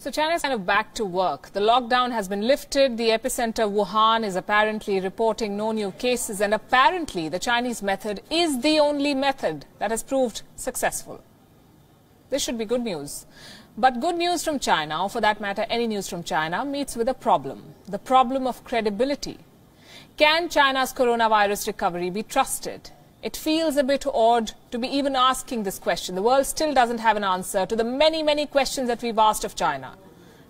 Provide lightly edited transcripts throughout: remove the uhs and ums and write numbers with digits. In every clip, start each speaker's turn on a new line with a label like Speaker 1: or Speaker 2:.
Speaker 1: So China is kind of back to work. The lockdown has been lifted. The epicenter, Wuhan, is apparently reporting no new cases. And apparently, the Chinese method is the only method that has proved successful. This should be good news. But good news from China, or for that matter, any news from China, meets with a problem. The problem of credibility. Can China's coronavirus recovery be trusted? It feels a bit odd to be even asking this question. The world still doesn't have an answer to the many questions that we've asked of China.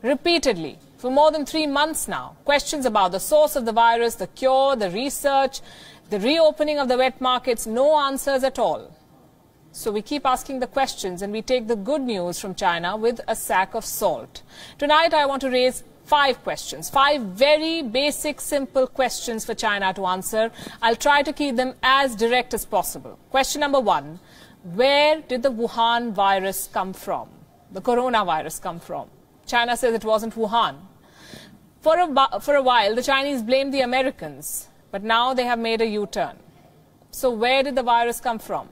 Speaker 1: Repeatedly, for more than 3 months now, questions about the source of the virus, the cure, the research, the reopening of the wet markets, no answers at all. So we keep asking the questions and we take the good news from China with a sack of salt. Tonight I want to raise 5 questions, 5 very basic, simple questions for China to answer. I'll try to keep them as direct as possible. Question number 1, where did the Wuhan virus come from? The coronavirus come from? China says it wasn't Wuhan. For a while, the Chinese blamed the Americans, but now they have made a U-turn. So where did the virus come from?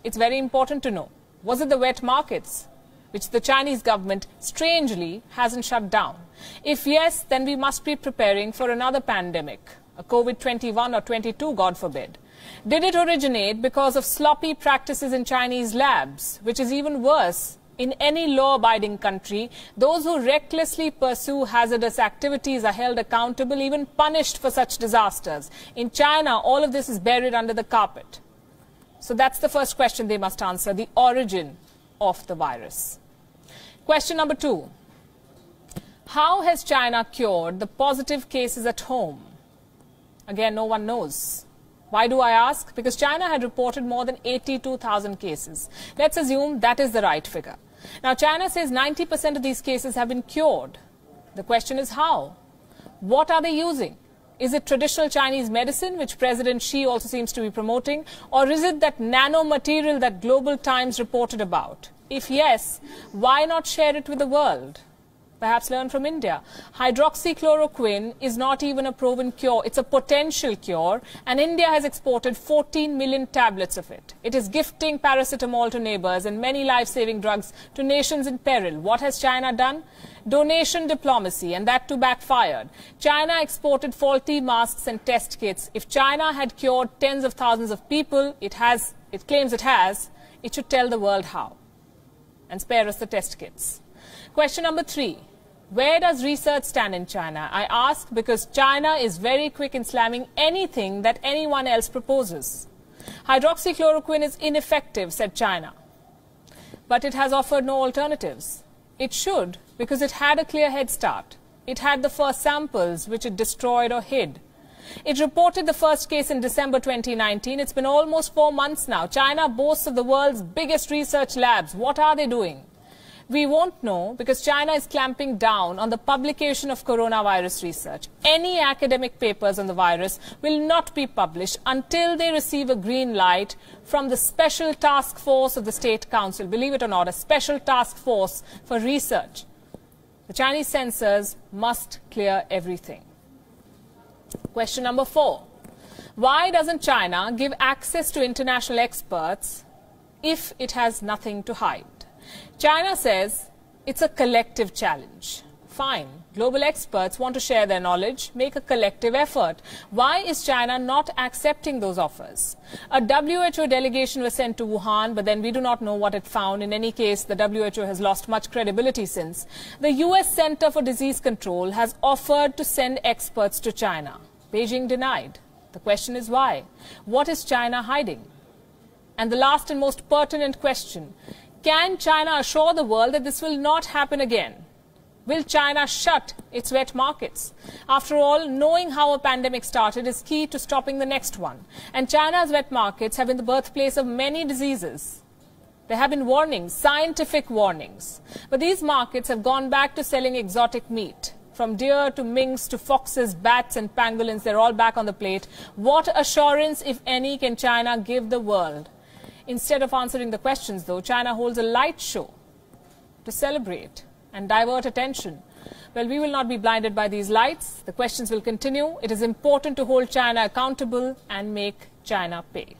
Speaker 1: It's very important to know. Was it the wet markets, which the Chinese government, strangely, hasn't shut down? If yes, then we must be preparing for another pandemic, a COVID-21 or 22, God forbid. Did it originate because of sloppy practices in Chinese labs, which is even worse? In any law-abiding country, those who recklessly pursue hazardous activities are held accountable, even punished for such disasters. In China, all of this is buried under the carpet. So that's the first question they must answer, the origin of the virus. Question number 2. How has China cured the positive cases at home? Again, no one knows. Why do I ask? Because China had reported more than 82,000 cases. Let's assume that is the right figure. Now, China says 90% of these cases have been cured. The question is how? What are they using? Is it traditional Chinese medicine, which President Xi also seems to be promoting? Or is it that nanomaterial that Global Times reported about? If yes, why not share it with the world? Perhaps learn from India. Hydroxychloroquine is not even a proven cure. It's a potential cure. And India has exported 14 million tablets of it. It is gifting paracetamol to neighbors and many life-saving drugs to nations in peril. What has China done? Donation diplomacy, and that too backfired. China exported faulty masks and test kits. If China had cured tens of thousands of people, it claims it has, it should tell the world how and spare us the test kits. Question number 3. Where does research stand in China? I ask because China is very quick in slamming anything that anyone else proposes. Hydroxychloroquine is ineffective, said China. But it has offered no alternatives. It should, because it had a clear head start. It had the first samples, which it destroyed or hid. It reported the first case in December 2019. It's been almost 4 months now. China boasts of the world's biggest research labs. What are they doing? We won't know because China is clamping down on the publication of coronavirus research. Any academic papers on the virus will not be published until they receive a green light from the Special Task Force of the State Council. Believe it or not, a special task force for research. The Chinese censors must clear everything. Question number 4. Why doesn't China give access to international experts if it has nothing to hide? China says it's a collective challenge. Fine. Global experts want to share their knowledge, make a collective effort. Why is China not accepting those offers? A WHO delegation was sent to Wuhan, but then we do not know what it found. In any case, the WHO has lost much credibility since. The US Center for Disease Control has offered to send experts to China. Beijing denied. The question is why? What is China hiding? And the last and most pertinent question, can China assure the world that this will not happen again? Will China shut its wet markets? After all, knowing how a pandemic started is key to stopping the next one. And China's wet markets have been the birthplace of many diseases. There have been warnings, scientific warnings. But these markets have gone back to selling exotic meat. From deer to minks to foxes, bats and pangolins, they're all back on the plate. What assurance, if any, can China give the world? Instead of answering the questions, though, China holds a light show to celebrate and divert attention. Well, we will not be blinded by these lights. The questions will continue. It is important to hold China accountable and make China pay.